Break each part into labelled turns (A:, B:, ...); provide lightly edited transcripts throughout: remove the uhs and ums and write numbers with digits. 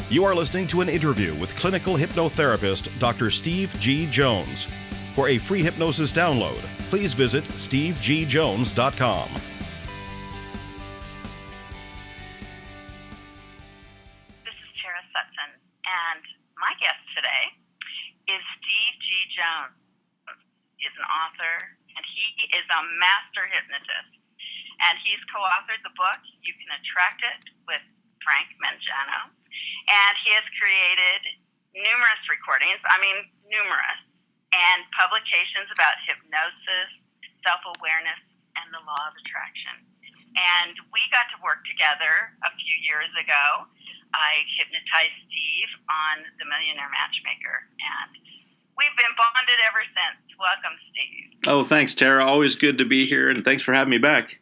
A: You are listening to an interview with clinical hypnotherapist Dr. Steve G. Jones. For a free hypnosis download, please visit stevegjones.com.
B: This is Tara Sutphen, and my guest today is Steve G. Jones. He is an author, and he is a master hypnotist. And he's co-authored the book, You Can Attract It, with Frank Mangiano. And he has created numerous recordings, numerous, and publications about hypnosis, self-awareness, and the law of attraction. And we got to work together a few years ago. I hypnotized Steve on The Millionaire Matchmaker, and we've been bonded ever since. Welcome, Steve.
C: Oh, thanks, Tara. Always good to be here, and thanks for having me back.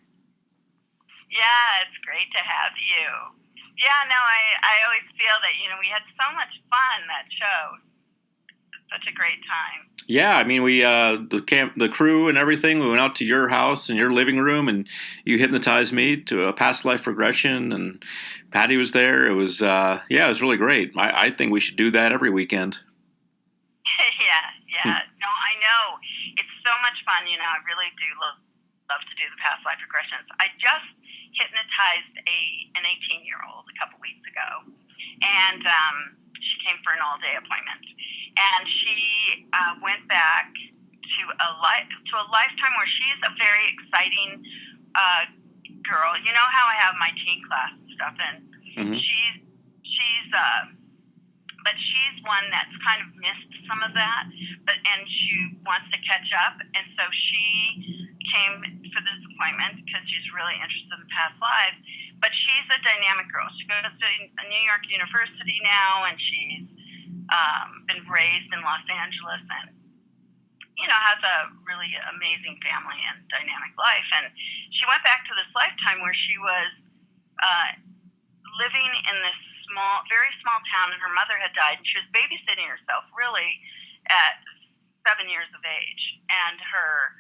B: Yeah, it's great to have you. Yeah, no, I always feel that, we had so much fun, that show. It's such a great time.
C: Yeah, we, the crew and everything, we went out to your house and your living room, and you hypnotized me to a past life regression, and Patty was there. It was, it was really great. I think we should do that every weekend. Yeah. No, I know. It's so much fun, I really do love to do the past life regressions. I just hypnotized an 18-year-old a couple weeks ago, and she came for an all-day appointment, and she went back to a lifetime where she's a very exciting girl. You know how I have my teen class and stuff, and but she's one that's kind of missed some of that, and she wants to catch up, and so she came for this appointment because she's really interested in past lives. But she's a dynamic girl. She goes to New York University now, and she's been raised in Los Angeles, and has a really amazing family and dynamic life. And she went back to this lifetime where she was living in this very small town, and her mother had died, and she was babysitting herself really at 7 years of age. And her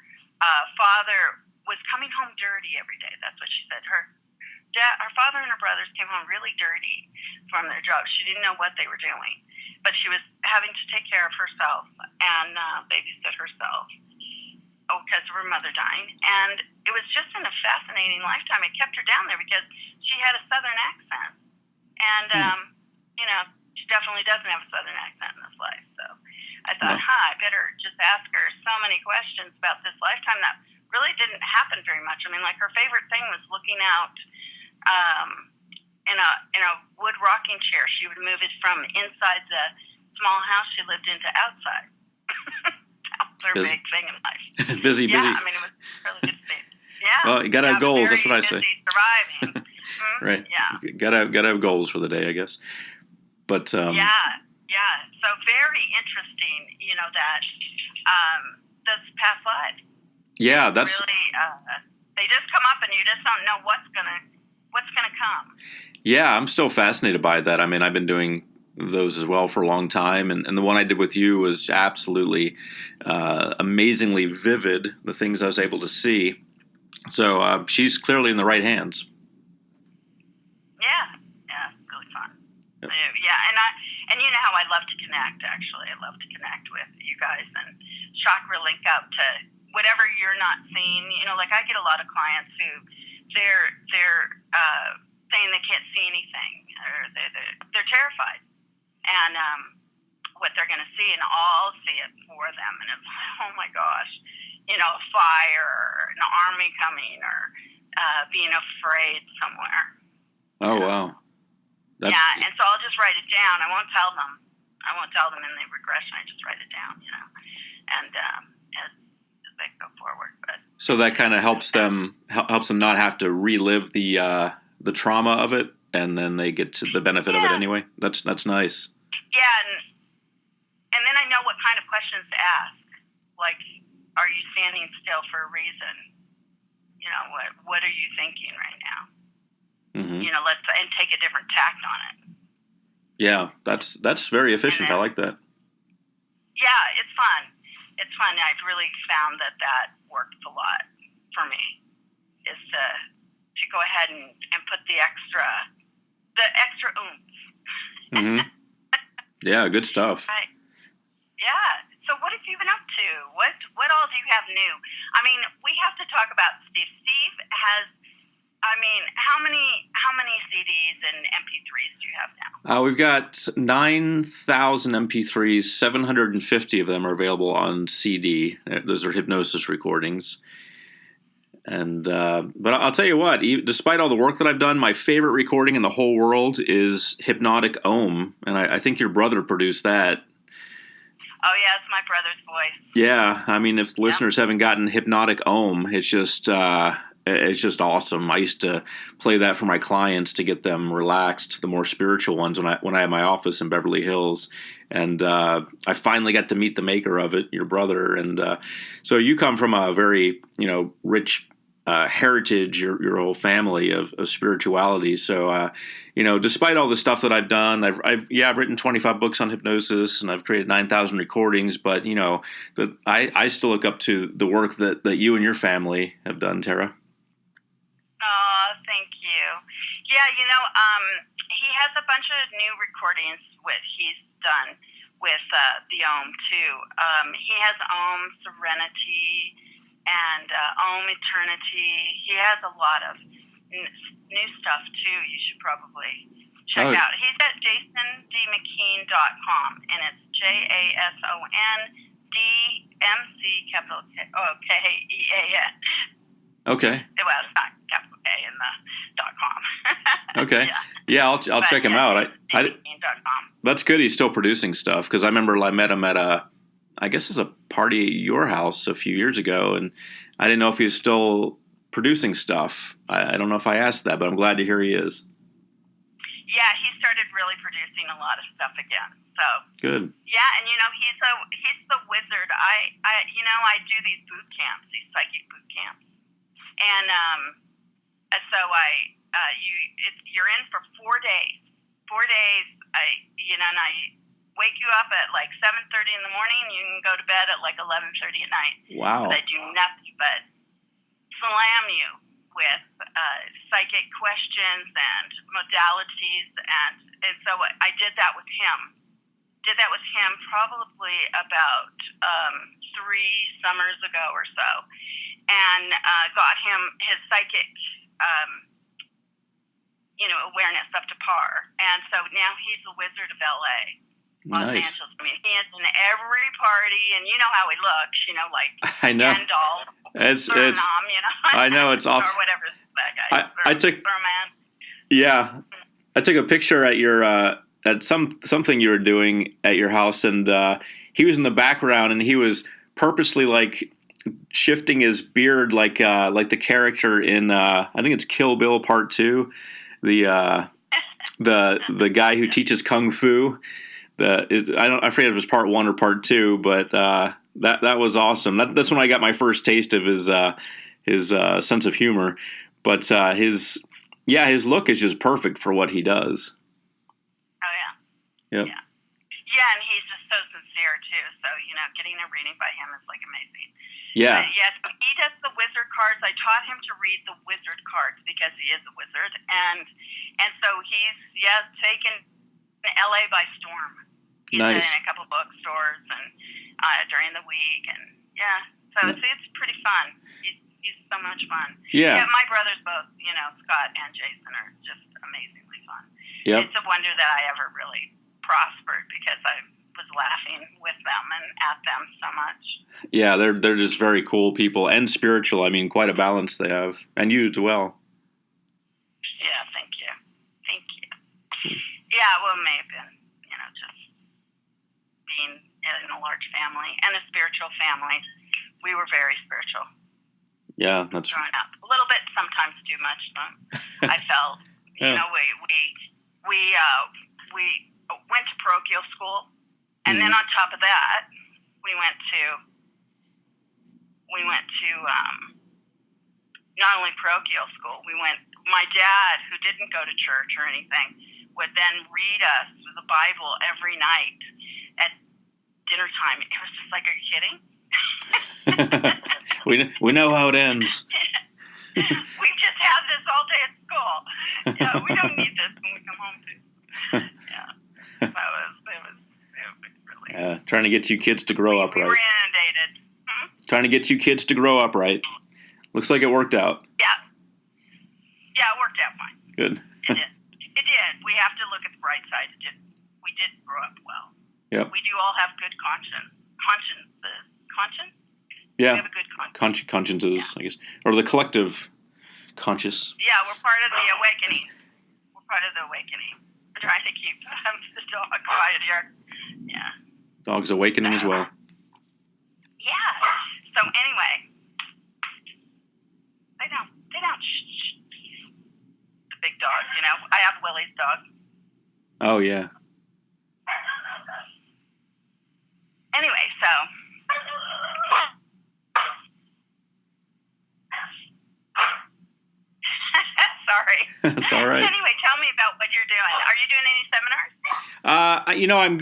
C: father was coming home dirty every day. That's what she said. Her father and her brothers came home really dirty from their jobs. She didn't know what they were doing, but she was having to take care of herself and babysit herself because of her mother dying. And it was just in a fascinating lifetime. It kept her down there because she had a Southern accent. And, she definitely doesn't have a Southern accent in this life. So I thought, I better just ask her so many questions about this lifetime that really didn't happen very much. Her favorite thing was looking out in a wood rocking chair. She would move it from inside the small house she lived in to outside. That was her big thing in life. Busy.
B: Yeah, it was really good to see. Yeah.
C: Well, you gotta have goals. That's what I say.
B: Surviving.
C: Right.
B: Yeah.
C: You gotta have goals for the day, I guess. But
B: yeah. So very interesting. That this past life.
C: Yeah, that's
B: really. They just come up, and you just don't know what's gonna come.
C: Yeah, I'm still fascinated by that. I've been doing those as well for a long time, and the one I did with you was absolutely amazingly vivid. The things I was able to see. So she's clearly in the right hands.
B: Yeah, really fun. Yeah, and you know how I love to connect. Actually, I love to connect with you guys and chakra link up to whatever you're not seeing. I get a lot of clients who they're saying they can't see anything, or they're terrified, and what they're going to see, and I'll see it for them, and it's like, oh my gosh. A fire, or an army coming, or being afraid somewhere.
C: Oh, wow.
B: Yeah, and so I'll just write it down. I won't tell them in the regression. I just write it down, and as they go forward. But
C: so that kind of helps them not have to relive the trauma of it, and then they get to the benefit of it anyway. That's nice.
B: Yeah, and then I know what kind of questions to ask, like, are you standing still for a reason? What are you thinking right now?
C: Mm-hmm.
B: Let's take a different tact on it.
C: Yeah, that's very efficient. I like that.
B: Yeah, it's fun. It's fun. I've really found that works a lot for me. Is to go ahead and put the extra oomph
D: Mm-hmm. Yeah, good stuff.
B: Right. Yeah. So what have you been up to? What all do you have new? I mean, we have to talk about Steve. Steve has, I mean, how many CDs and MP3s do you have now?
D: We've got 9,000 MP3s. 750 of them are available on CD. Those are hypnosis recordings. And but I'll tell you what, despite all the work that I've done, my favorite recording in the whole world is Hypnotic Om, and I think your brother produced that.
B: Oh yeah, it's my brother's voice.
D: Yeah, I mean, if listeners haven't gotten Hypnotic Om, it's just awesome. I used to play that for my clients to get them relaxed, the more spiritual ones, when I had my office in Beverly Hills. And I finally got to meet the maker of it, your brother. And so you come from a very, rich heritage, your whole family of spirituality. So, despite all the stuff that I've done, I've written 25 books on hypnosis, and I've created 9,000 recordings. But I still look up to the work that you and your family have done, Tara.
B: Oh, thank you. Yeah, he has a bunch of new recordings he's done with the Om too. He has Om Serenity and Om Eternity. He has a lot of new stuff too. You should probably check out. He's at jasondmckeen.com, and it's JASONDMC
D: Okay.
B: Well, it's not capital K in the .com.
D: Okay. Yeah, I'll check him out. That's good. He's still producing stuff, because I remember I met him at I guess it's a party at your house a few years ago, and I didn't know if he was still producing stuff. I don't know if I asked that, but I'm glad to hear he is.
B: Yeah, he started really producing a lot of stuff again. So
D: good.
B: Yeah, and he's the wizard. I do these boot camps, these psychic boot camps, and so you're in for 4 days. 4 days. And I wake you up at like 7:30 in the morning. You can go to bed at like 11:30 at night.
D: Wow.
B: But I do nothing but slam you with psychic questions and modalities, and so I did that with him. Probably about 3 summers ago or so, and got him his psychic awareness up to par, and so now he's the Wizard of LA. Los
D: Nice.
B: Angeles. I mean, he is in every party, and you know how he looks. Like
D: I know.
B: Gandalf,
D: It's
B: I
D: know, it's awful.
B: or whatever that guy.
D: I took.
B: Superman.
D: Yeah, I took a picture at your at something you were doing at your house, and he was in the background, and he was purposely like shifting his beard like the character in I think it's Kill Bill Part 2, the guy who teaches kung fu. I forget if it was Part 1 or Part 2, but that was awesome. That's when I got my first taste of his sense of humor. But his look is just perfect for what he does.
B: Oh yeah.
D: Yep.
B: Yeah. Yeah, and he's just so sincere too. So getting a reading by him is like amazing.
D: Yeah.
B: Yes, he does the wizard cards. I taught him to read the wizard cards because he is a wizard, and so he's taken LA by storm. He's
D: Nice.
B: been in a couple bookstores and during the week, and so it's pretty fun. He's so much fun.
D: Yeah.
B: My brothers both, Scott and Jason, are just amazingly fun.
D: Yep.
B: It's a wonder that I ever really prospered because I was laughing with them and at them so much.
D: Yeah, they're just very cool people and spiritual. I mean, quite a balance they have, and you as well.
B: Yeah, thank you. Yeah, well, it may have been, just being in a large family and a spiritual family. We were very spiritual.
D: Yeah, that's
B: growing up. A little bit, sometimes too much. I felt,
D: Yeah.
B: We went to parochial school, and then on top of that, we went to not only parochial school. My dad, who didn't go to church or anything, would then read us the Bible every night at dinner time. It was just like, are you kidding?
D: we know how it ends.
B: We've just had this all day at school. We don't need this when we come home too. Yeah.
D: Trying to get you kids to grow up
C: We
D: right.
C: were inundated.
D: Trying to get you kids to grow up right. Looks like it worked out.
C: Yeah. Yeah, it worked out fine.
D: Good.
C: It did. It did. We have to look at the bright side. We did grow up well.
D: Yep.
C: We do all have good consciences. Conscience?
D: Yeah.
C: We have a good conscience.
D: Consciences, I guess, or the collective conscious.
C: Yeah, we're part of the awakening. We're part of the awakening. We're trying to keep the dog quiet here. Yeah.
D: Dog's awakening as well.
C: Yeah. So anyway, they don't shh. The big dog, I have Willie's dog.
D: Oh yeah.
C: Anyway, so sorry.
D: That's all right.
C: Anyway, tell me about what you're doing. Are you doing any seminars?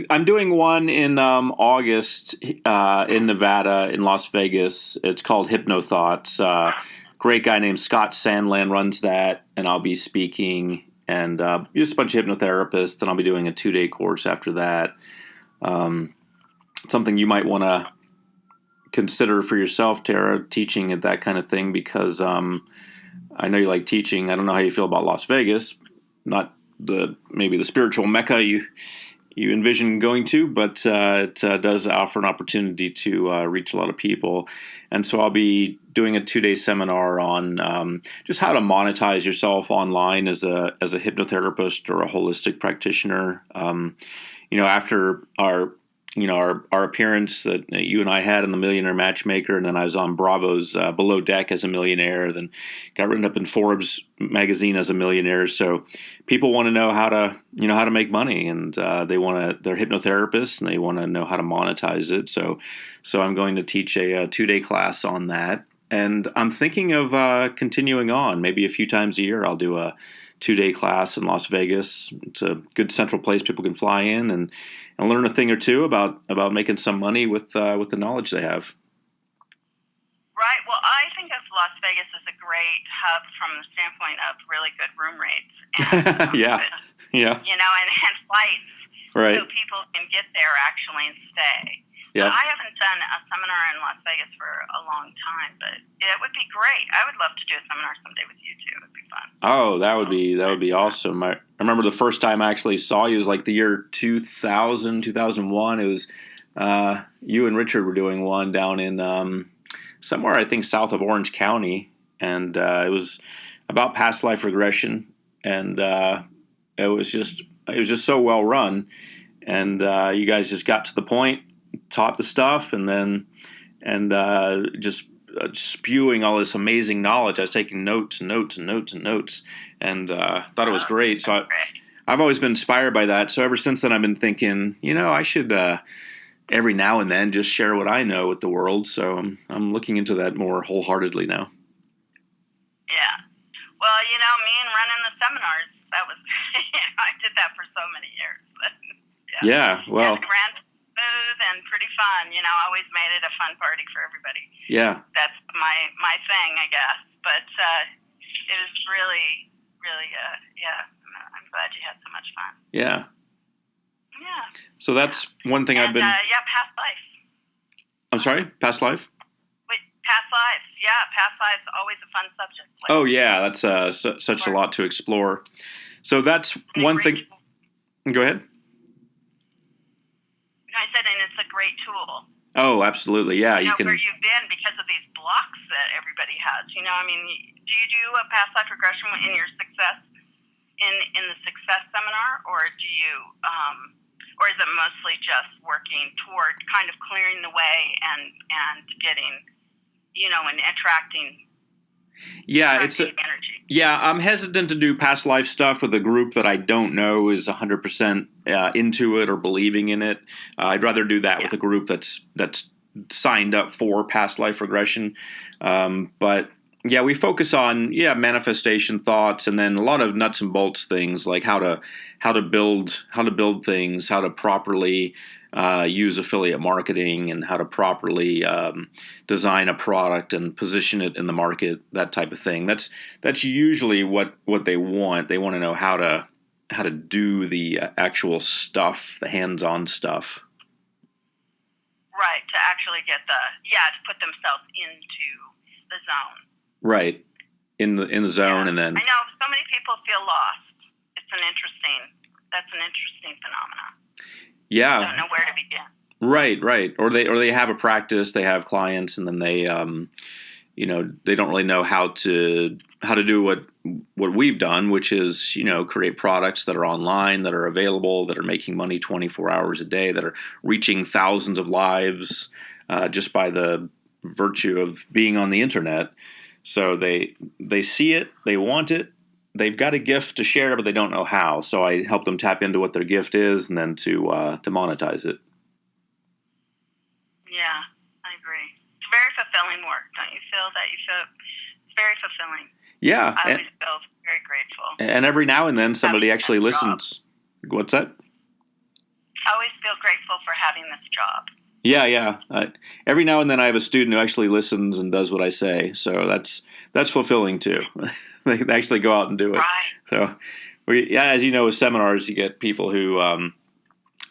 D: I'm doing one in August in Nevada, in Las Vegas. It's called HypnoThoughts. Great guy named Scott Sandland runs that, and I'll be speaking, and just a bunch of hypnotherapists. And I'll be doing a 2-day course after that. Something you might want to consider for yourself, Tara, teaching at that kind of thing, because I know you like teaching. I don't know how you feel about Las Vegas. Not maybe the spiritual mecca you envision going to, but it does offer an opportunity to reach a lot of people. And so I'll be doing a 2-day seminar on just how to monetize yourself online as a hypnotherapist or a holistic practitioner. After our appearance that you and I had in the Millionaire Matchmaker, and then I was on Bravo's Below Deck as a millionaire, then got written up in Forbes magazine as a millionaire. So people want to know how to make money, and they're hypnotherapists and they want to know how to monetize it. So I'm going to teach a 2-day class on that, and I'm thinking of continuing on. Maybe a few times a year I'll do a 2-day class in Las Vegas. It's a good central place people can fly in and learn a thing or two about making some money with the knowledge they have.
C: Right. Well, I think of Las Vegas as a great hub from the standpoint of really good room rates. And,
D: Yeah.
C: And flights.
D: Right.
C: So people can get there actually and stay.
D: Yeah.
C: I haven't done a seminar in Las Vegas for a long time, but it would be great. I would love to do a seminar someday with you too. It would be fun.
D: Oh, that would be awesome. I remember the first time I actually saw you was like the year 2000, 2001. It was you and Richard were doing one down in somewhere, I think, south of Orange County, and it was about past life regression, and it was just so well run, and you guys just got to the point, taught the stuff, and just spewing all this amazing knowledge. I was taking notes and thought it was great. So I've always been inspired by that. So ever since then, I've been thinking, I should every now and then just share what I know with the world. So I'm looking into that more wholeheartedly now.
C: Yeah. Well, me and running the seminars, that was, I did that for so many years.
D: Yeah. Well.
C: It ran smooth and pretty fun. I always made it a fun party for everybody.
D: Yeah.
C: That's my thing, I guess. But it was really, really, I'm glad you had so much fun.
D: Yeah.
C: Yeah.
D: So that's one thing I've been.
C: Past life.
D: I'm sorry, past life?
C: Wait, past lives. Yeah, past lives always a fun subject.
D: Oh yeah, that's such a lot to explore. So that's one thing. Go ahead.
C: I said, and it's a great tool.
D: Oh, absolutely. Yeah, you can.
C: Where you've been because of these blocks that everybody has. Do you do a past life regression in your success in the success seminar, or do you, or is it mostly just working toward kind of clearing the way and getting, and attracting?
D: Yeah, energy. Yeah, I'm hesitant to do past life stuff with a group that I don't know is 100% into it or believing in it. I'd rather do that with a group that's signed up for past life regression. But yeah, we focus on manifestation thoughts, and then a lot of nuts and bolts things like how to build things, how to properly use affiliate marketing, and how to properly design a product and position it in the market, that type of thing. That's usually what they want. They want to know how to do the actual stuff, the hands-on stuff.
B: to actually get to put themselves into the zone.
D: Right. In the zone, and then
B: I know so many people feel lost. That's an interesting phenomenon.
D: Yeah.
B: Don't know where to begin.
D: Right. Or they have a practice, they have clients, and then they they don't really know how to do what we've done, which is, create products that are online, that are available, that are making money 24 hours a day, that are reaching thousands of lives just by the virtue of being on the internet. So they see it, they want it, they've got a gift to share, but they don't know how. So I help them tap into what their gift is, and then to monetize it.
B: Yeah, I agree. It's very fulfilling work, don't you feel that? It's very fulfilling.
D: Yeah.
B: I always feel very grateful.
D: And every now and then somebody actually listens. What's that?
B: I always feel grateful for having this job.
D: Yeah. Every now and then I have a student who actually listens and does what I say. So that's fulfilling too. They actually go out and do it.
B: Right.
D: So as you know, with seminars, you get people who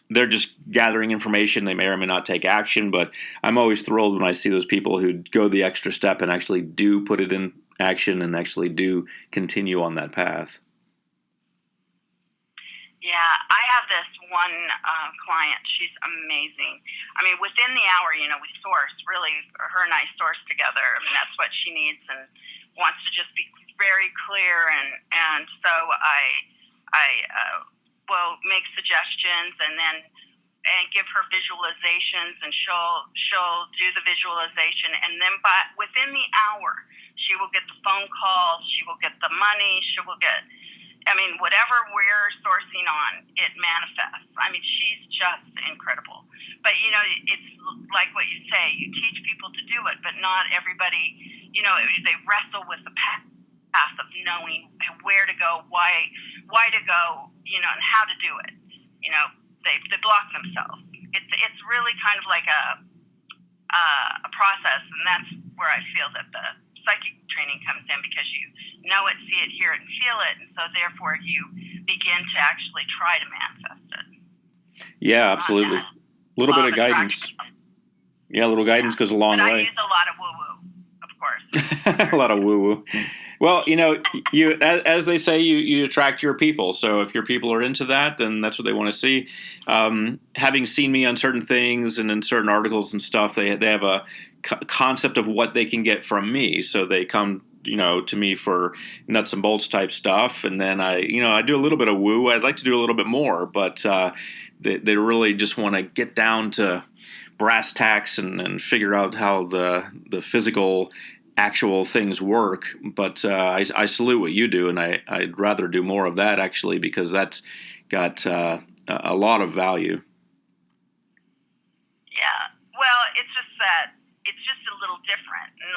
D: they're just gathering information. They may or may not take action, but I'm always thrilled when I see those people who go the extra step and actually do put it in action and actually do continue on that path.
B: Yeah, I have this one client. She's amazing. I mean, within the hour, we source, really, her and I source together. I mean, that's what she needs and wants to just be very clear. And so I will make suggestions and give her visualizations, and she'll do the visualization. And then within the hour, she will get the phone call, she will get the money, she will get... whatever we're sourcing on, it manifests. I mean, she's just incredible. But, it's like what you say, you teach people to do it, but not everybody, they wrestle with the path of knowing where to go, why to go, and how to do it. They block themselves. It's really kind of like a process, and that's where I feel that the psychic training comes in, because you know it, see it, hear it, and feel it, and so therefore you begin to actually try to manifest it.
D: Yeah, absolutely. A little bit of guidance. Yeah, a little guidance goes a long way.
B: I use a lot of woo-woo, of course.
D: A lot of woo-woo. Well, you as they say, you attract your people. So if your people are into that, then that's what they want to see. Having seen me on certain things and in certain articles and stuff, they have a concept of what they can get from me. So they come, to me for nuts and bolts type stuff, and then I do a little bit of woo. I'd like to do a little bit more, but they really just want to get down to brass tacks and figure out how the physical actual things work. But I salute what you do, and I'd rather do more of that actually, because that's got a lot of value.
B: Yeah. Well, it's just that it's just a little different, and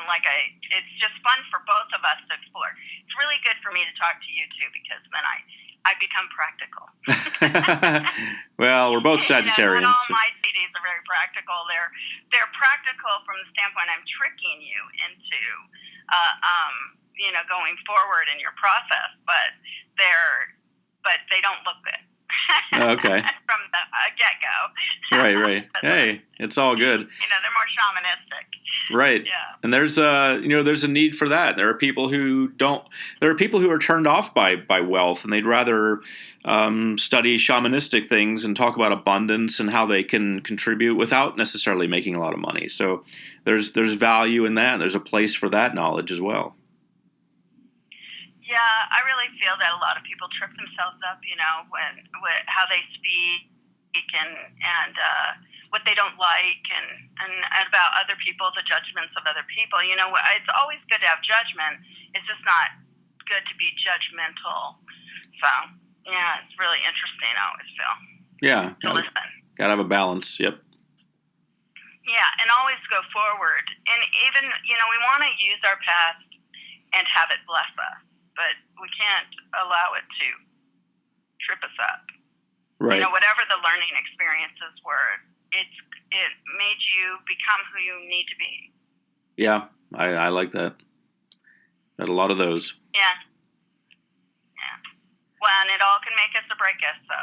B: it's just fun for both of us to explore. It's really good for me to talk to you too, because then I become practical.
D: Well, we're both Sagittarians.
B: All my CDs are very practical. They're practical from the standpoint I'm tricking you into, going forward in your process, but they don't look good.
D: Okay.
B: From the get-go.
D: Right. Hey, it's all good.
B: They're more shamanistic.
D: Right.
B: Yeah.
D: And there's a need for that. There are people who are turned off by wealth, and they'd rather study shamanistic things and talk about abundance and how they can contribute without necessarily making a lot of money. So there's value in that. And there's a place for that knowledge as well.
B: Yeah, I really feel that a lot of people trip themselves up, when how they speak and what they don't like, and about other people, the judgments of other people. It's always good to have judgment. It's just not good to be judgmental. So, yeah, it's really interesting, I always feel.
D: Yeah.
B: To listen.
D: Gotta have a balance. Yep.
B: Yeah, and always go forward. And even, we want to use our past and have it bless us, but we can't allow it to trip us up.
D: Right.
B: Whatever the learning experiences were, it made you become who you need to be.
D: Yeah, I like that. Got a lot of those.
B: Yeah. Well, and it all can make us or break us, so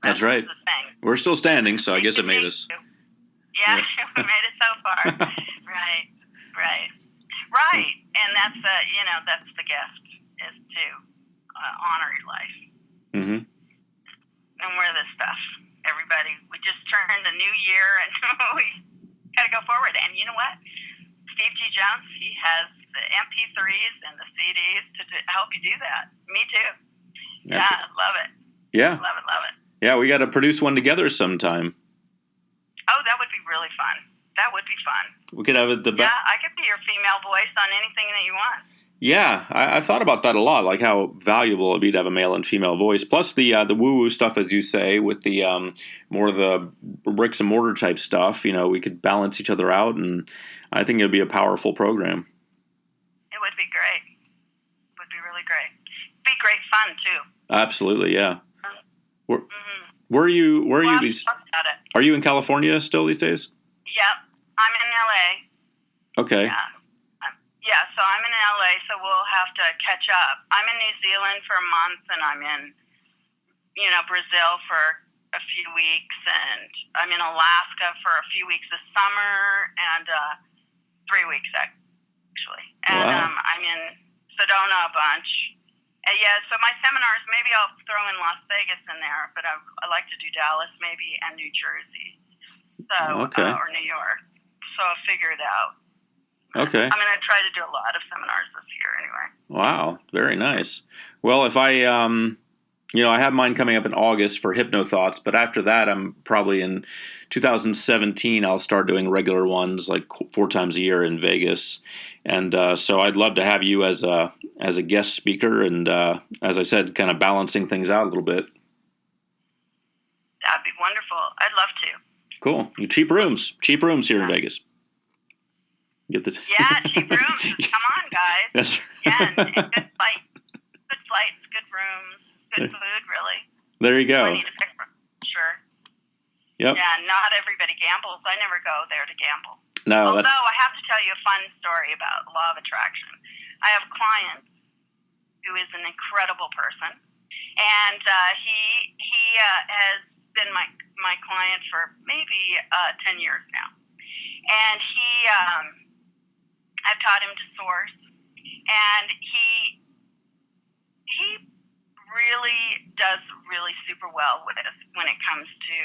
D: that's right.
B: The thing.
D: We're still standing, so I guess it made us.
B: Yeah, we made it so far. Right. And that's that's the gift, is to honor your life.
D: Mm-hmm.
B: And we're this stuff. Everybody, we just turned a new year, and we got to go forward. And you know what? Steve G. Jones, he has the MP3s and the CDs to help you do that. Me too. Yeah, love it.
D: Yeah.
B: Love it.
D: Yeah, we got to produce one together sometime.
B: Oh, that would be really fun. That would be fun.
D: We could have it
B: Yeah, I could be your female voice on anything that you want.
D: Yeah, I've thought about that a lot, like how valuable it'd be to have a male and female voice. Plus the woo-woo stuff, as you say, with the more of the bricks and mortar type stuff. We could balance each other out, and I think it'd be a powerful program.
B: It would be great. It would be really great. It'd be great fun too.
D: Absolutely, yeah. Where are you? Where are you these? Are you in California still these days?
B: Yep, I'm in LA.
D: Okay.
B: Yeah, so I'm in LA, so we'll have to catch up. I'm in New Zealand for a month, and I'm in, Brazil for a few weeks, and I'm in Alaska for a few weeks this summer, and 3 weeks actually. And
D: wow.
B: I'm in Sedona a bunch. Yeah, so my seminars, maybe I'll throw in Las Vegas in there, but I like to do Dallas maybe and New Jersey, so
D: okay.
B: Or New York. So I'll figure it out.
D: Okay.
B: I'm going to try to do a lot of seminars this year anyway.
D: Wow, very nice. Well, if I I have mine coming up in August for HypnoThoughts, but after that, I'm probably in 2017, I'll start doing regular ones like 4 times a year in Vegas. And so I'd love to have you as a guest speaker and, as I said, kind of balancing things out a little bit.
B: That'd be wonderful. I'd love to.
D: Cool. Cheap rooms here in Vegas. Get the
B: cheap rooms. Come on, guys.
D: That's
B: yeah, and good flights, good rooms, good food, really.
D: There you go.
B: I need to pick from. Sure.
D: Yep.
B: Yeah, not everybody gambles. I never go there to gamble.
D: No,
B: Although I have to tell you a fun story about law of attraction. I have a client who is an incredible person, and he has been my client for maybe 10 years now, and I've taught him to source, and he really does really super well with this when it comes to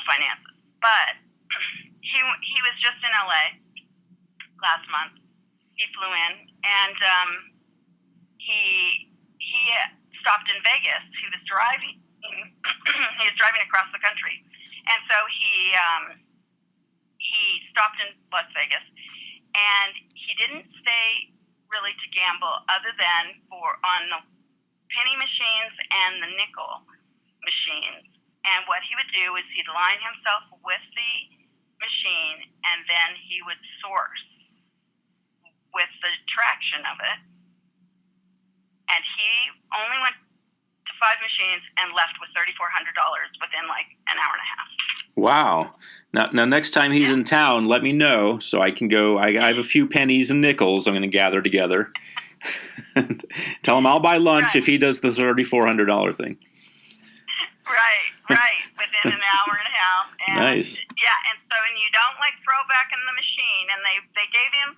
B: finances. But he was just in LA last month. He flew in, and he stopped in Vegas. He was driving. He was driving across the country, and so he stopped in Las Vegas, and he didn't stay really to gamble other than on the penny machines and the nickel machines. And what he would do is he'd line himself with the machine, and then he would source with the traction of it. And he only went to 5 machines and left with $3,400 within like an hour and a half.
D: Wow. Now next time he's in town, let me know so I can go. I have a few pennies and nickels I'm going to gather together. Tell him I'll buy lunch if he does the $3,400 thing.
B: Right. Within an hour and a half. And,
D: nice.
B: Yeah, and you don't throw back in the machine, and they gave him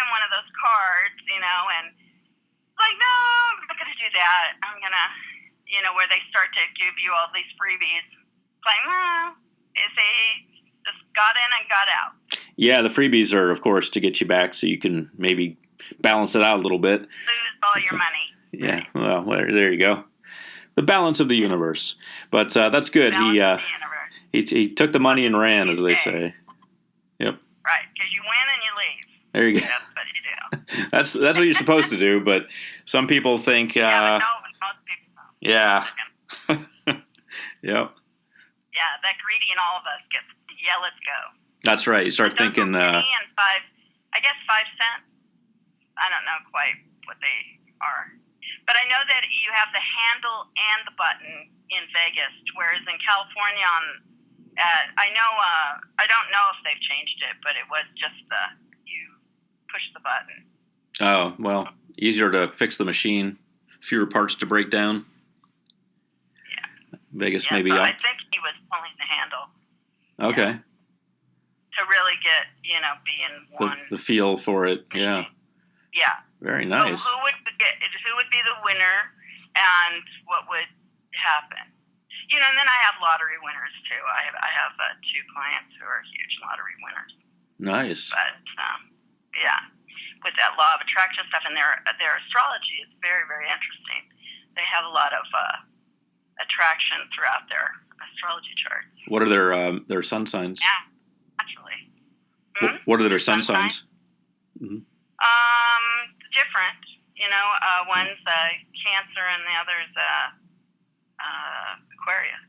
B: one of those cards, and like, no, I'm not gonna do that. I'm gonna, where they start to give you all these freebies. Like, is he just got in and got out?
D: Yeah, the freebies are, of course, to get you back so you can maybe balance it out a little bit.
B: Lose all your money.
D: Yeah, well, there you go. The balance of the universe. But that's good. He took the money and ran, as they say. Yep.
B: Right, because you win and you leave.
D: There you go.
B: That's what you do.
D: That's what you're supposed to do, but some people think...
B: but most people don't.
D: Yeah. Yep.
B: Yeah, that greedy in all of us gets, let's go.
D: That's right. You start thinking...
B: I guess 5 cents. I don't know quite what they are. But I know that you have the handle and the button in Vegas, whereas in California, I don't know if they've changed it, but it was just you push the button.
D: Oh, well, easier to fix the machine, fewer parts to break down.
B: Yeah.
D: Vegas maybe.
B: So I think he was pulling the handle.
D: Okay.
C: to really get, be in one.
D: The feel for it. Yeah.
C: Yeah.
D: Very nice.
C: So who would be the winner, and what would happen? And then I have lottery winners too. I have 2 clients who are huge lottery winners.
D: Nice.
C: But yeah, with that law of attraction stuff and their astrology is very, very interesting. They have a lot of attraction throughout their astrology charts.
D: What are their sun signs?
C: Yeah, actually.
D: What are their sun signs? Mm-hmm.
C: Different. One's Cancer and the other's Aquarius.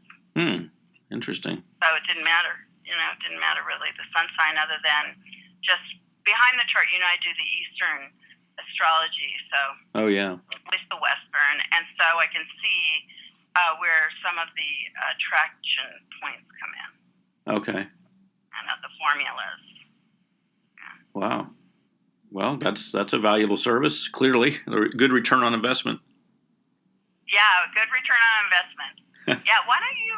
D: Interesting.
C: So it didn't matter. It didn't matter really the sun sign, other than just behind the chart. I do the Eastern astrology, so.
D: Oh yeah.
C: With the Western, and so I can see where some of the attraction points come in.
D: Okay.
C: And the formulas. Yeah.
D: Wow. Well, that's a valuable service. Clearly, a good return on investment.
C: Yeah, good return on investment. Yeah, why don't you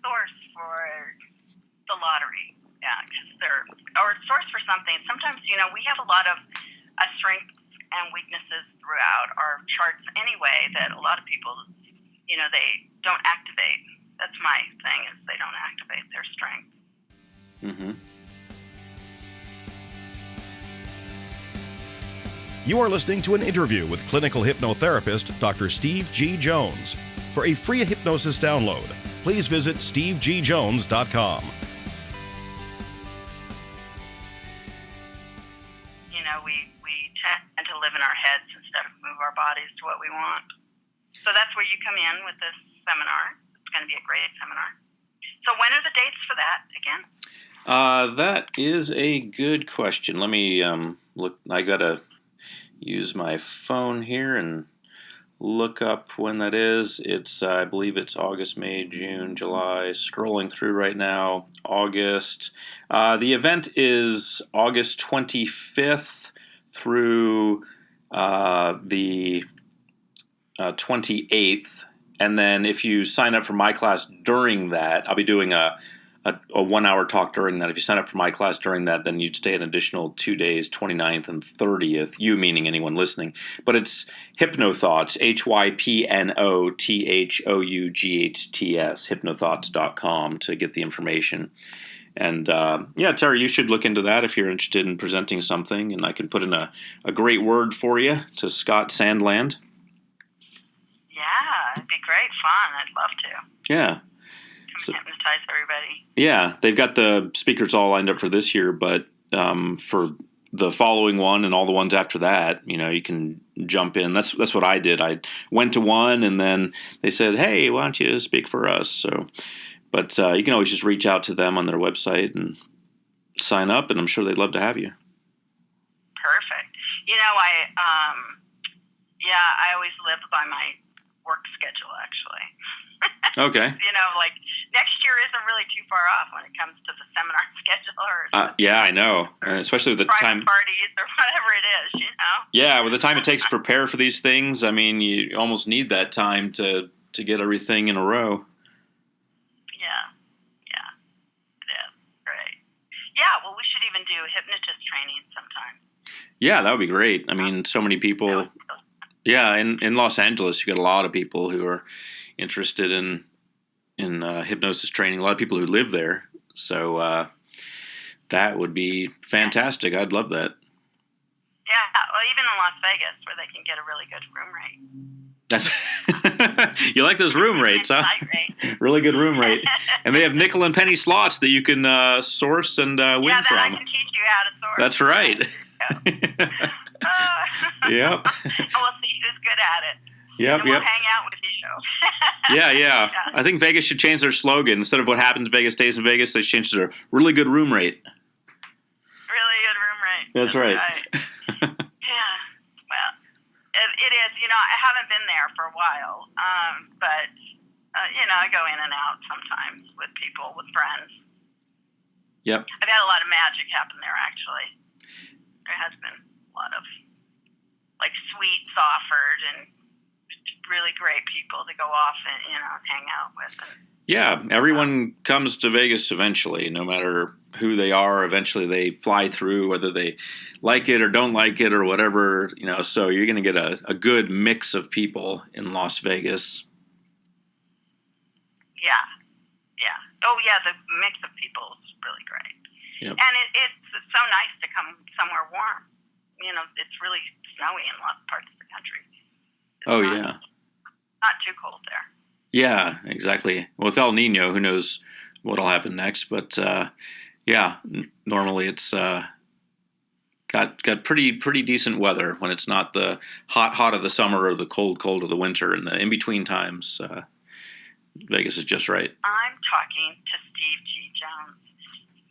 C: source for the lottery? Yeah, or source for something. Sometimes we have a lot of strengths and weaknesses throughout our charts anyway that a lot of people they don't activate. That's my thing, is they don't activate their strengths.
D: Mm-hmm.
A: You are listening to an interview with clinical hypnotherapist Dr. Steve G. Jones. For a free hypnosis download, please visit stevegjones.com.
C: We tend to live in our heads instead of move our bodies to what we want. So that's where you come in with this seminar. It's going to be a great seminar. So when are the dates for that again?
D: That is a good question. Let me look. I got to use my phone here and look up when that is. I believe it's August, May, June, July. Scrolling through right now. August. The event is August 25th through the 28th. And then if you sign up for my class during that, I'll be doing a 1-hour talk during that. If you sign up for my class during that, then you'd stay an additional 2 days, 29th and 30th, you meaning anyone listening. But it's Hypnothoughts, HYPNOTHOUGHTS, hypnothoughts.com to get the information. And Tara, you should look into that if you're interested in presenting something, and I can put in a great word for you to Scott Sandland.
C: Yeah, it'd be great fun. I'd love to.
D: Yeah.
C: Hypnotize everybody.
D: Yeah, they've got the speakers all lined up for this year, but for the following one and all the ones after that, you can jump in. That's what I did. I went to one, and then they said, "Hey, why don't you speak for us?" So, but you can always just reach out to them on their website and sign up, and I'm sure they'd love to have you.
C: Perfect. I always live by my work schedule, actually.
D: Okay.
C: Like next year isn't really too far off when it comes to the seminar schedule.
D: Yeah, I know. Especially with the time
C: parties or whatever it is,
D: Yeah, with the time it takes to prepare for these things, I mean, you almost need that time to get everything in a row.
C: Yeah. It is. Great. Yeah, well, we should even do hypnotist training sometime.
D: Yeah, that would be great. I mean, so many people. Yeah, in Los Angeles, you got a lot of people who are interested in hypnosis training. A lot of people who live there, so that would be fantastic. I'd love that.
C: Yeah, well, even in Las Vegas, where they can get a really good room rate.
D: That's you like those room rates, huh? Really good room rate, and they have nickel and penny slots that you can source and win
C: from.
D: Yeah,
C: I can teach you how to source.
D: That's right. Yep.
C: And we'll see who's good at it.
D: Yep.
C: We'll hang out with you, show.
D: Yeah. I think Vegas should change their slogan. Instead of "What happens in Vegas stays in Vegas," they should change to "Really good room rate."
C: Really good room rate.
D: That's right.
C: Yeah. Well, it is. I haven't been there for a while, but I go in and out sometimes with people, with friends.
D: Yep.
C: I've had a lot of magic happen there, actually. There has been a lot of sweets offered and really great people to go off and hang out with.
D: Yeah, everyone comes to Vegas eventually, no matter who they are. Eventually they fly through, whether they like it or don't like it or whatever, so you're going to get a good mix of people in Las Vegas.
B: Yeah. Yeah. Oh, yeah, the mix of people is really great.
D: Yep.
B: And it's so nice to come somewhere warm. It's really snowy in lots of parts of the country.
D: Yeah.
B: Not too cold there.
D: Yeah, exactly. Well, with El Nino, who knows what'll happen next? But normally it's got pretty decent weather when it's not the hot of the summer or the cold of the winter, and the in between times. Vegas is just right.
B: I'm talking to Steve G. Jones,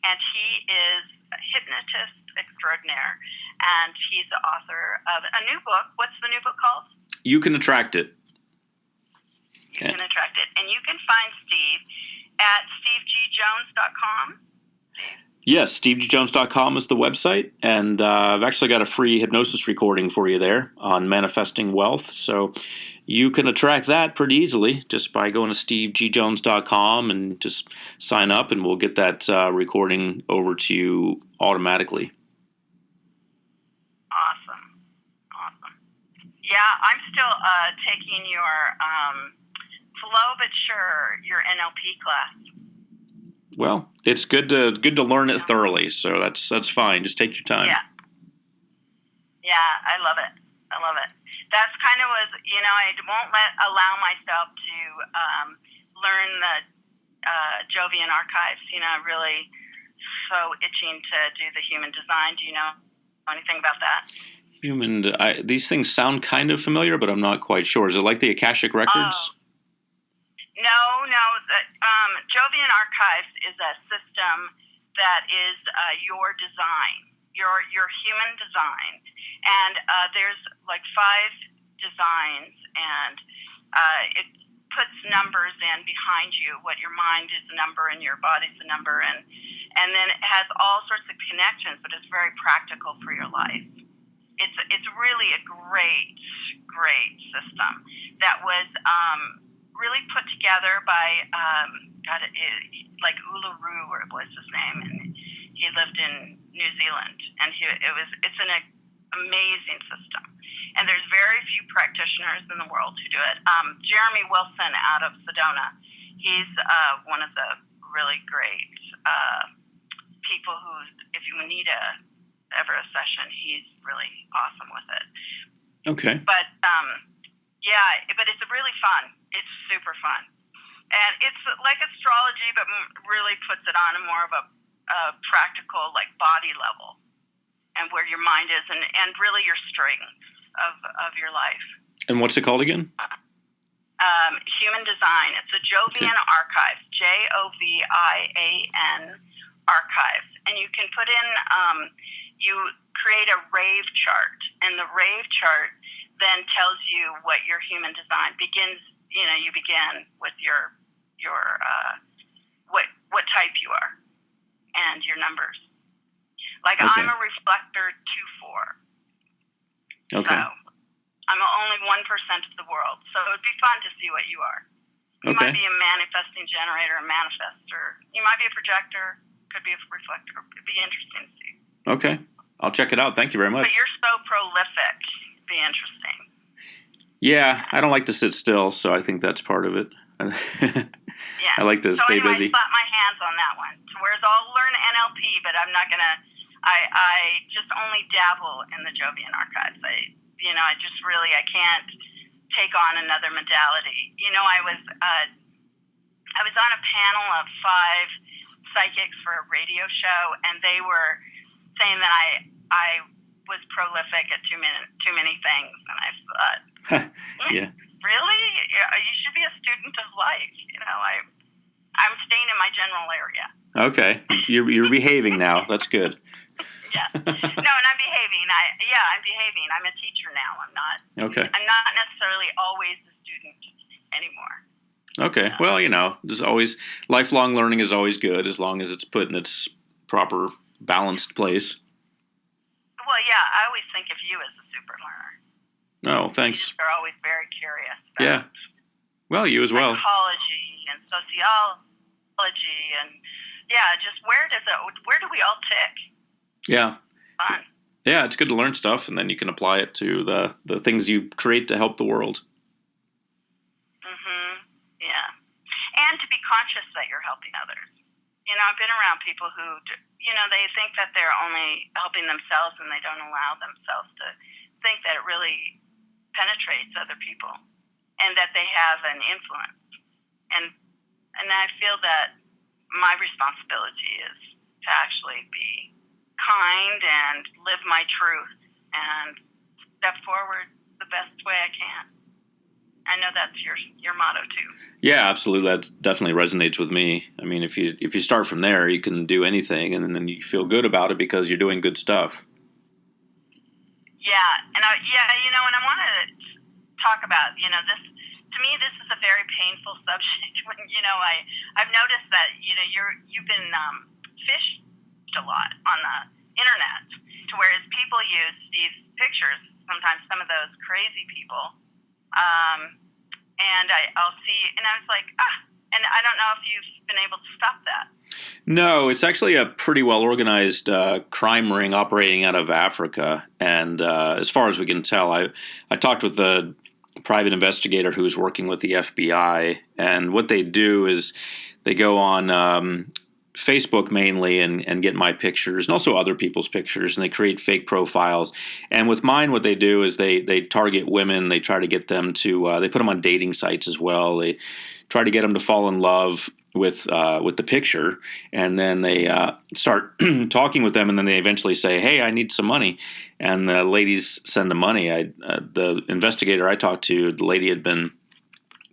B: and he is a hypnotist extraordinaire, and he's the author of a new book. What's the new book called?
D: You Can Attract It.
B: You Can Attract It. And you can find Steve at stevegjones.com.
D: Yes, stevegjones.com is the website, and I've actually got a free hypnosis recording for you there on manifesting wealth. So you can attract that pretty easily just by going to stevegjones.com and just sign up, and we'll get that recording over to you automatically.
B: Awesome. Yeah, I'm still taking your slow but sure, your NLP class.
D: Well, it's good to learn it thoroughly, so that's fine. Just take your time.
B: Yeah, I love it. That's kind of was, I won't allow myself to learn the Jovian archives. Really so itching to do the human design. Do you know anything about that?
D: These things sound kind of familiar, but I'm not quite sure. Is it like the Akashic Records?
B: No. Jovian Archives is a system that is your design, your human design, and there's like 5 designs, and it puts numbers in behind you. What your mind is a number, and your body's a number, and then it has all sorts of connections, but it's very practical for your life. It's really a great system that was really put together by like Uluru, or was his name, and he lived in New Zealand, and it's an amazing system, and there's very few practitioners in the world who do it. Jeremy Wilson out of Sedona, he's one of the really great people who, if you need ever a session, he's really awesome with it.
D: Okay.
B: But but it's really fun. It's super fun. And it's like astrology, but really puts it on a more of a practical, like body level, and where your mind is, and really your strengths of your life.
D: And what's it called again?
B: Human Design. It's a Jovian Archives, Jovian Archives. And you can put in, you create a rave chart, and the rave chart then tells you what your human design begins. You begin with your what type you are and your numbers. Like I'm a reflector 2-4.
D: Okay.
B: So I'm only 1% of the world. So it would be fun to see what you are. You might be a manifesting generator, a manifestor. You might be a projector. Could be a reflector. It'd be interesting to see.
D: Okay. I'll check it out. Thank you very much.
B: But you're so prolific. It'd be interesting.
D: Yeah, I don't like to sit still, so I think that's part of it.
B: Yeah.
D: I like to stay busy.
B: Slap my hands on that one. Whereas I'll learn NLP, but I'm not gonna. I just only dabble in the Jovian Archives. I just really I can't take on another modality. I was on a panel of 5 psychics for a radio show, and they were saying that I was prolific at too many things, and I thought,
D: yeah,
B: really, you should be a student of life. I'm staying in my general area.
D: Okay, you're behaving now. That's good.
B: Yes. No, and I'm behaving. I'm behaving. I'm a teacher now. I'm not.
D: Okay.
B: I'm not necessarily always a student anymore.
D: Okay. Well, there's always lifelong learning is always good as long as it's put in its proper balanced place.
B: Well, yeah, I always think of you as a super learner.
D: No, thanks.
B: You are always very curious.
D: Yeah. Well, you as well.
B: Psychology and sociology, and just where do we all tick?
D: Yeah.
B: Fun.
D: Yeah, it's good to learn stuff, and then you can apply it to the things you create to help the world.
B: Yeah. And to be conscious that you're helping others. I've been around people who, they think that they're only helping themselves, and they don't allow themselves to think that it really penetrates other people and that they have an influence. And I feel that my responsibility is to actually be kind and live my truth and step forward the best way I can. I know that's your motto too.
D: Yeah, absolutely. That definitely resonates with me. I mean, if you start from there, you can do anything, and then you feel good about it because you're doing good stuff.
B: Yeah, and I want to talk about this. To me, this is a very painful subject. When I've noticed that you've been fished a lot on the internet, to whereas people use Steve's pictures. Sometimes some of those crazy people. And I'll see, and I was like, and I don't know if you've been able to stop that.
D: No, it's actually a pretty well-organized crime ring operating out of Africa. And as far as we can tell, I talked with a private investigator who was working with the FBI, and what they do is they go on Facebook mainly and get my pictures and also other people's pictures, and they create fake profiles. And with mine, what they do is they target women. They try to get them to they put them on dating sites as well. They try to get them to fall in love with the picture, and then they start talking with them, and then they eventually say, "Hey, I need some money," and the ladies send them money. The investigator I talked to, the lady had been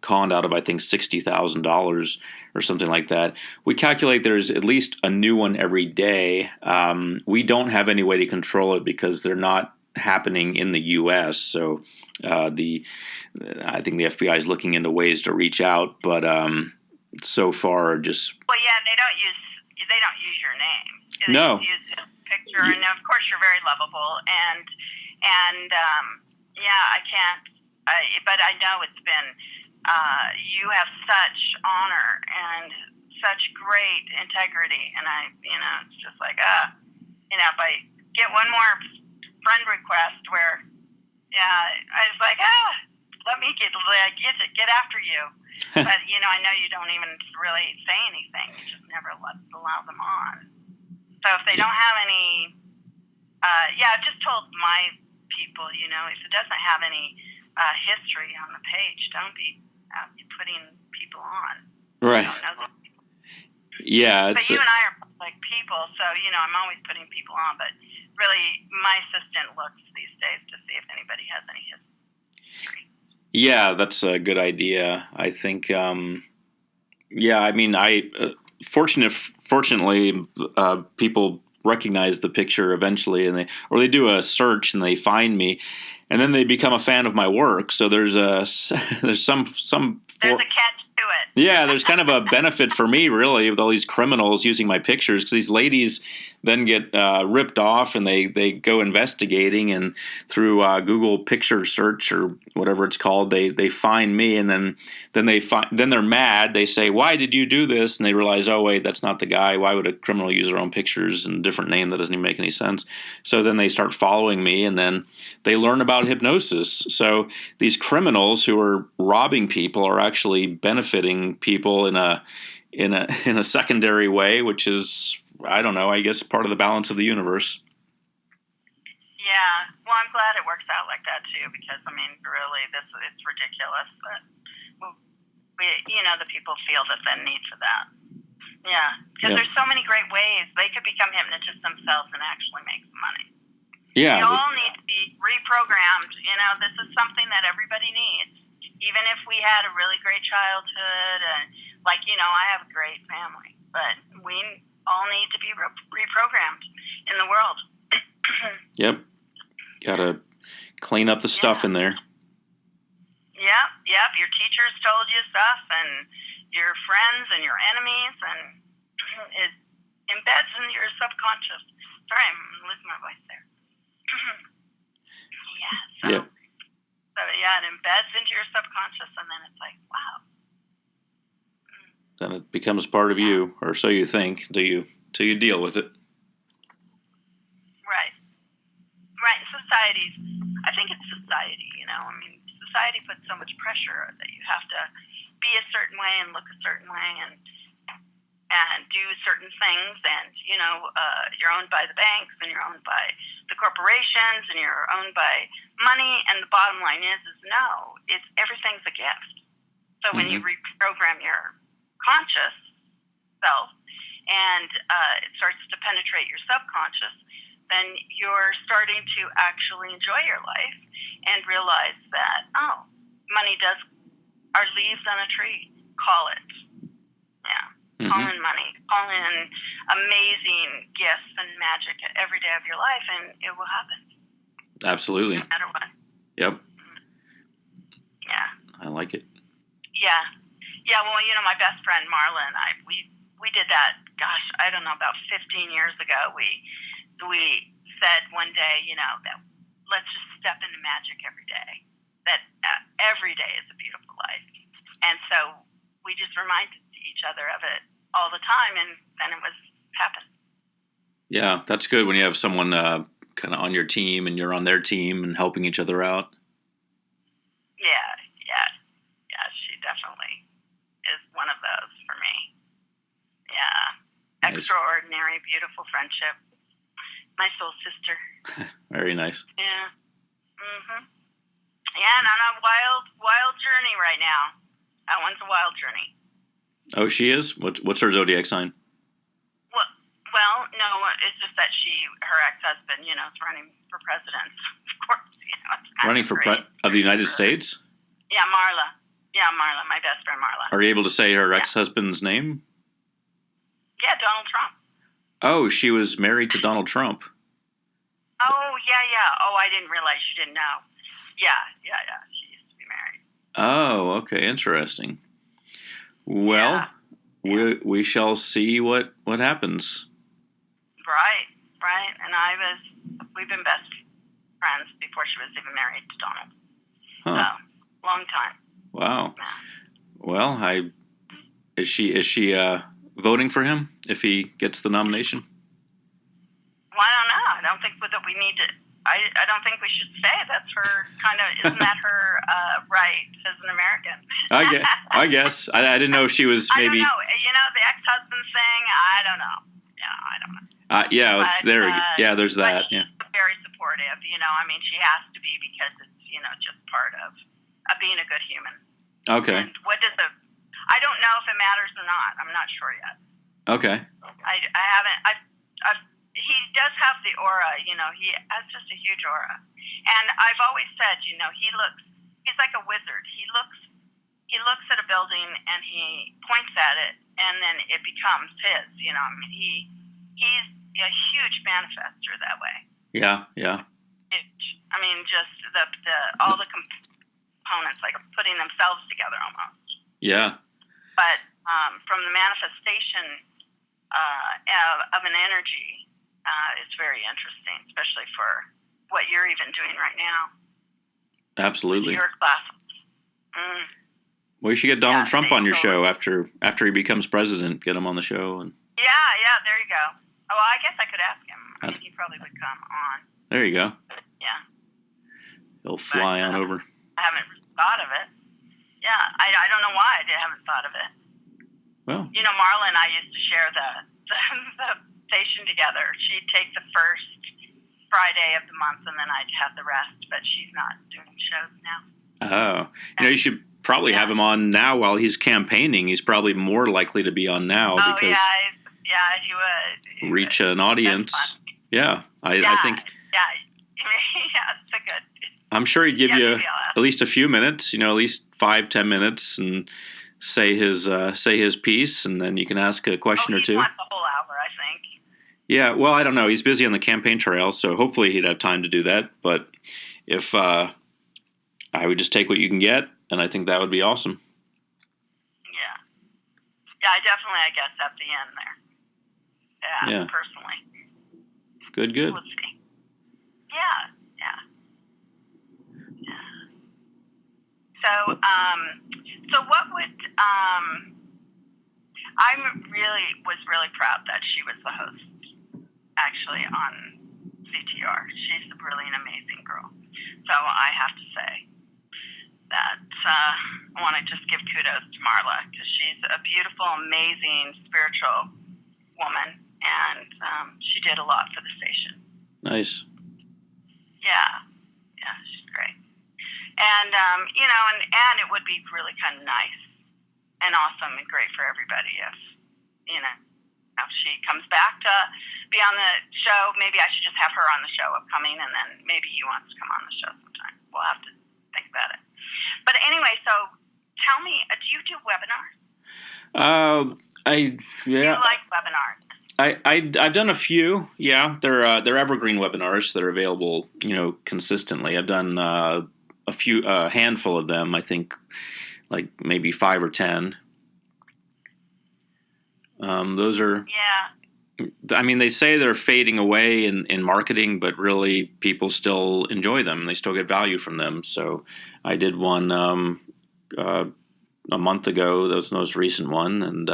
D: conned out of, I think, $60,000 or something like that. We calculate there's at least a new one every day. We don't have any way to control it because they're not happening in the U.S. So I think the FBI is looking into ways to reach out, but so far just.
B: Well, yeah, they don't use your name. They
D: No.
B: just use his picture, and of course you're very lovable, and I can't. But I know it's been. You have such honor and such great integrity, and it's just like, if I get one more friend request where, I was like, let me get after you, but I know you don't even really say anything; you just never allow them on. So if they don't have any, I've just told my people, if it doesn't have any history on the page, don't be putting people on.
D: Right. Yeah.
B: But you and I are like people, so I'm always putting people on. But really, my assistant looks these days to see if anybody has any history.
D: Yeah, that's a good idea. I think. I mean, fortunately, people recognize the picture eventually, and they do a search and they find me, and then they become a fan of my work. So there's some.
B: There's a catch to it.
D: Yeah, there's kind of a benefit for me, really, with all these criminals using my pictures, because these ladies then get ripped off, and they go investigating, and through Google picture search or whatever it's called, they find me, and then they're mad. They say, "Why did you do this?" And they realize, "Oh wait, that's not the guy. Why would a criminal use their own pictures and a different name that doesn't even make any sense?" So then they start following me, and then they learn about hypnosis. So these criminals who are robbing people are actually benefiting people in a secondary way, which is, I don't know, I guess part of the balance of the universe.
B: Yeah, well, I'm glad it works out like that too, because I mean, really, it's ridiculous that the people feel that the need for that. Yeah, because there's so many great ways they could become hypnotists themselves and actually make some money.
D: Yeah,
B: we all need to be reprogrammed. This is something that everybody needs. Even if we had a really great childhood, and I have a great family, but we all need to be reprogrammed in the world.
D: Yep. Gotta clean up the stuff in there.
B: Yep. Your teachers told you stuff, and your friends and your enemies, and it embeds in your subconscious. Sorry, I'm losing my voice there.
D: Yep.
B: So it embeds into your subconscious, and then it's like, wow.
D: then it becomes part of you, or so you think, till you deal with it.
C: Right. Right. I think it's society, I mean, society puts so much pressure that you have to be a certain way and look a certain way and do certain things, and you're owned by the banks, and you're owned by the corporations, and you're owned by money, and the bottom line is no, everything's a gift. So when you reprogram your conscious self and it starts to penetrate your subconscious, then you're starting to actually enjoy your life and realize that, money are leaves on a tree. Call it. Yeah. Call in money. Call in amazing gifts and magic every day of your life, and it will happen.
D: Absolutely.
C: No matter what.
D: Yep.
C: Yeah.
D: I like it.
C: Yeah. Yeah, well, my best friend Marla and I, we did that, gosh, I don't know, about 15 years ago. We said one day, that let's just step into magic every day. That every day is a beautiful life. And so we just reminded each other of it all the time, and then it was happened.
D: Yeah, that's good when you have someone kind of on your team and you're on their team and helping each other out.
C: Yeah, she definitely is one of those for me. Yeah.
D: Nice.
C: Extraordinary, beautiful friendship. My soul sister.
D: Very nice.
C: Yeah. Yeah, and on a wild journey right now. That one's a wild journey.
D: Oh, she is? What's her zodiac sign?
C: Well, no, it's just that her ex-husband, is running for president. Of course, it's
D: running for of the United States?
C: Yeah, Marla. Yeah, Marla, my best friend Marla.
D: Are you able to say her ex-husband's name?
C: Yeah, Donald Trump.
D: Oh, she was married to Donald Trump.
C: Oh, yeah. Oh, I didn't realize you didn't know. Yeah. She used to be married.
D: Oh, okay, interesting. Well, we shall see what happens.
C: Right. And we've been best friends before she was even married to Donald.
D: Huh.
C: So, long time.
D: Wow.
C: Yeah.
D: Well, is she voting for him if he gets the nomination?
C: Well, I don't know. I don't think that we need to. I don't think we should say that's her kind of. Isn't that her right as an American?
D: I guess. I didn't know if she was maybe.
C: I don't know. The ex-husband thing. I don't know. Yeah, I don't know.
D: There's that. Yeah.
C: Very supportive. I mean, she has to be because it's just part of being a good human.
D: Okay.
C: And I don't know if it matters or not. I'm not sure yet.
D: Okay.
C: I haven't. He does have the aura. He has just a huge aura. And I've always said, he's like a wizard. He looks at a building and he points at it, and then it becomes his. I mean, he's a huge manifester that way.
D: Yeah.
C: Huge. I mean, just all the components, like putting themselves together almost.
D: Yeah.
C: But from the manifestation of an energy, it's very interesting, especially for what you're even doing right now.
D: Absolutely.
C: Your class.
D: Well, you should get Donald Trump on your show after he becomes president. Get him on the show. And
C: yeah, there you go. Oh, well, I guess I could ask him. I mean, he probably would come on.
D: There you go.
C: Yeah.
D: He'll fly on over.
C: I haven't thought of it. Yeah, I don't know why I haven't thought of it.
D: Well.
C: Marla and I used to share the station together. She'd take the first Friday of the month, and then I'd have the rest. But she's not doing shows now.
D: Oh, you should probably have him on now while he's campaigning. He's probably more likely to be on now because
C: he would
D: reach an audience. Yeah, I think.
C: Yeah, it's a good.
D: I'm sure he'd give you at least a few minutes. At least 5-10 minutes, and say his piece, and then you can ask a question or two.
C: He wants the whole hour, I think.
D: Yeah, well, I don't know. He's busy on the campaign trail, so hopefully he'd have time to do that. But if I would just take what you can get, and I think that would be awesome.
C: Yeah, I definitely, I guess, at the end there. Yeah. Personally.
D: Good.
C: We'll see. Yeah. So what would was really proud that she was the host, actually, on CTR. She's really an amazing girl. So I have to say that I want to just give kudos to Marla, because she's a beautiful, amazing, spiritual woman, and she did a lot for the station.
D: Nice.
C: Yeah, she's great. And, and it would be really kind of nice and awesome and great for everybody if she comes back to be on the show. Maybe I should just have her on the show upcoming, and then maybe he wants to come on the show sometime. We'll have to think about it. But anyway, so tell me, do you do webinars? Do you like webinars?
D: I've done a few. Yeah, they're evergreen webinars that are available, consistently. I've done a handful of them. I think like maybe 5 or 10. Those are.
C: Yeah.
D: I mean, they say they're fading away in marketing, but really people still enjoy them. They still get value from them. So I did one a month ago. That was the most recent one, and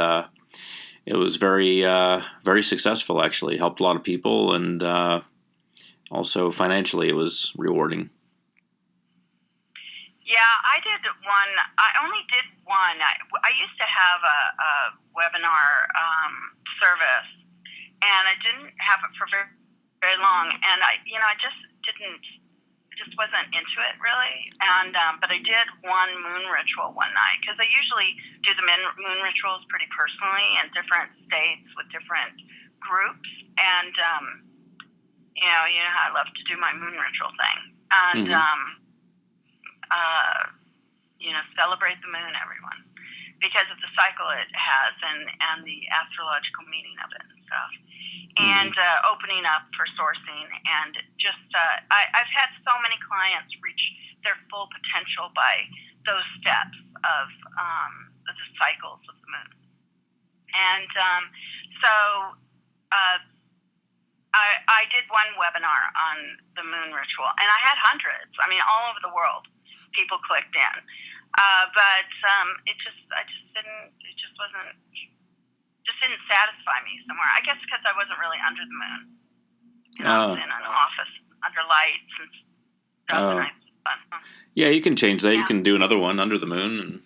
D: it was very very successful. Actually, helped a lot of people, and also financially, it was rewarding.
C: Yeah, I did one. I only did one. I used to have a webinar service, and I didn't have it for very, very long. And I just wasn't into it really. And but I did one moon ritual one night, because I usually do the moon rituals pretty personally in different states with different groups. And you know how I love to do my moon ritual thing. And celebrate the moon, everyone, because of the cycle it has and the astrological meaning of it and stuff. And opening up for sourcing, and just I've had so many clients reach their full potential by those steps of the cycles of the moon. And I did one webinar on the moon ritual, and I had hundreds. I mean, all over the world, people clicked in. But it just didn't satisfy me somewhere. I guess because I wasn't really under the moon. I was in an office under lights and stuff.
D: Yeah, you can change that. Yeah. You can do another one under the moon, and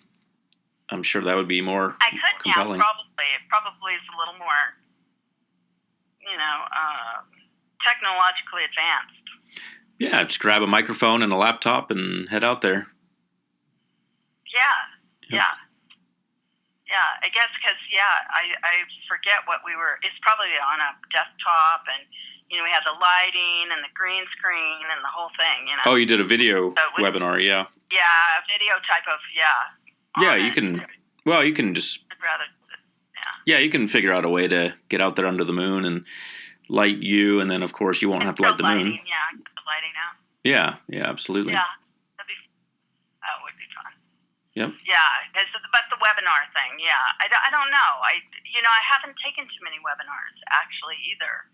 D: I'm sure that would be more compelling.
C: Probably. It probably is a little more, technologically advanced.
D: Yeah, just grab a microphone and a laptop and head out there.
C: Yeah. I guess because, I forget what we were. It's probably on a desktop, and we had the lighting and the green screen and the whole thing.
D: Oh, you did a video webinar, yeah.
C: Yeah, a video type of
D: Yeah, you can. Well, you can just.
C: I'd rather.
D: Yeah, you can figure out a way to get out there under the moon and light you, and then of course you won't have to light the moon.
C: Yeah, get the lighting out.
D: Yeah, absolutely.
C: Yeah, that would be fun.
D: Yep.
C: Yeah, but the webinar thing, I don't know. I haven't taken too many webinars actually either.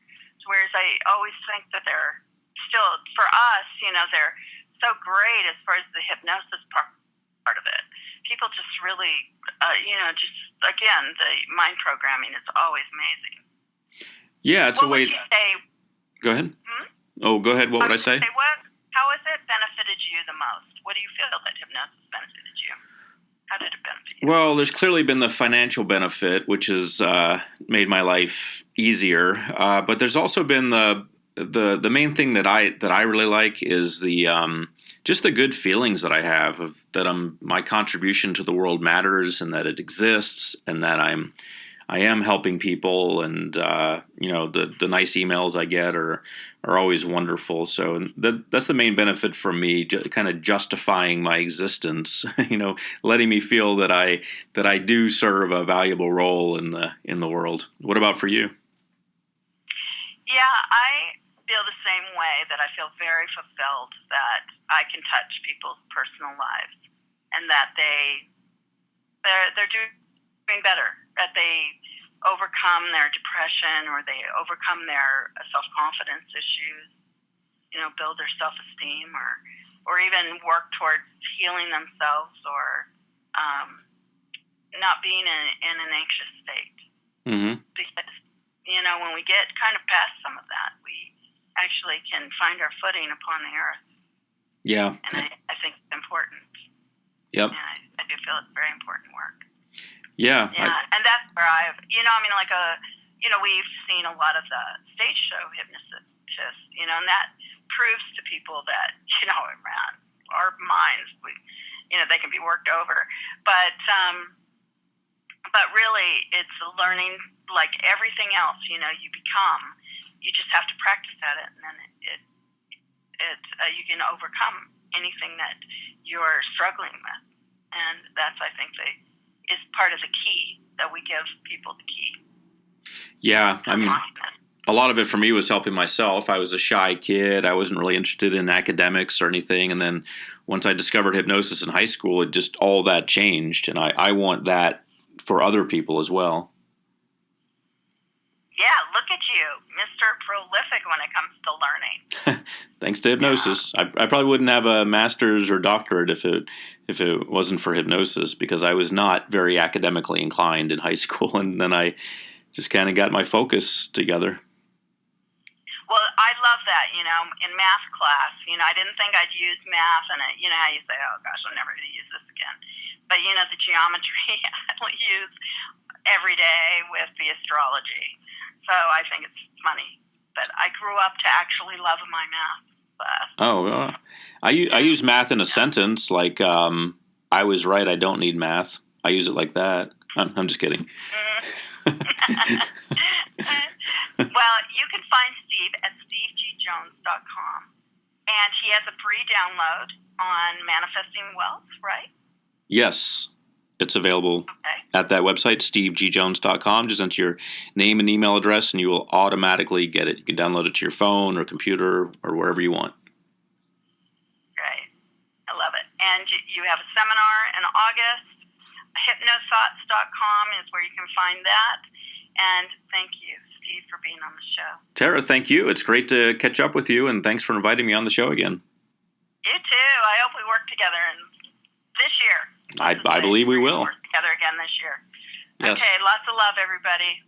C: Whereas I always think that they're still, for us, they're so great as far as the hypnosis part of it. People just really, again, the mind programming is always amazing.
D: Yeah, it's a way.
C: What would you say?
D: Go ahead. Oh, go ahead. What would I say?
C: How has it benefited you the most? What do you feel that hypnosis benefited you? How did it benefit you?
D: Well, there's clearly been the financial benefit, which has made my life easier. But there's also been the main thing that I really like is the just the good feelings that I have of that my contribution to the world matters, and that it exists, and that I am helping people, and the nice emails I get are always wonderful. So that's the main benefit for me, kind of justifying my existence. Letting me feel that I do serve a valuable role in the world. What about for you?
C: Yeah, I feel the same way, that I feel very fulfilled that I can touch people's personal lives, and that they're doing better, that they overcome their depression, or they overcome their self-confidence issues, build their self-esteem, or even work towards healing themselves, or not being in an anxious state.
D: Mm-hmm.
C: Because, when we get kind of past some of that, we actually can find our footing upon the earth.
D: Yeah.
C: And I think it's important.
D: Yep.
C: And I do feel it's very important work.
D: Yeah.
C: And that's where we've seen a lot of the stage show hypnotists, and that proves to people that, man, our minds, they can be worked over. But really, it's learning like everything else, you just have to practice at it, and then you can overcome anything that you're struggling with. And that's, I think, is part of the key that we give people the key.
D: Yeah, I mean, a lot of it for me was helping myself. I was a shy kid. I wasn't really interested in academics or anything. And then once I discovered hypnosis in high school, it just all that changed. And I want that for other people as well.
C: Yeah, look at you, Mr. Prolific when it comes to learning.
D: Thanks to hypnosis. Yeah. I probably wouldn't have a master's or doctorate if it wasn't for hypnosis, because I was not very academically inclined in high school, and then I just kind of got my focus together.
C: Well, I love that, in math class, I didn't think I'd use math, and how you say, oh gosh, I'm never going to use this again. But, the geometry I use every day with the astrology. So I think it's funny that I grew up to actually love my math class.
D: Oh, I use math in a sentence, like, I was right, I don't need math. I use it like that. I'm just kidding.
C: Well, you can find Steve at stevegjones.com, and he has a free download on manifesting wealth, right?
D: Yes, it's available at that website, stevegjones.com. Just enter your name and email address, and you will automatically get it. You can download it to your phone or computer or wherever you want.
C: Great. I love it. And you have a seminar in August. Hypnothoughts.com is where you can find that. And thank you, Steve, for being on the show.
D: Tara, thank you. It's great to catch up with you, and thanks for inviting me on the show again.
C: You too. I hope we work together this year.
D: I believe we will.
C: Work together again this year.
D: Yes.
C: Okay, lots of love, everybody.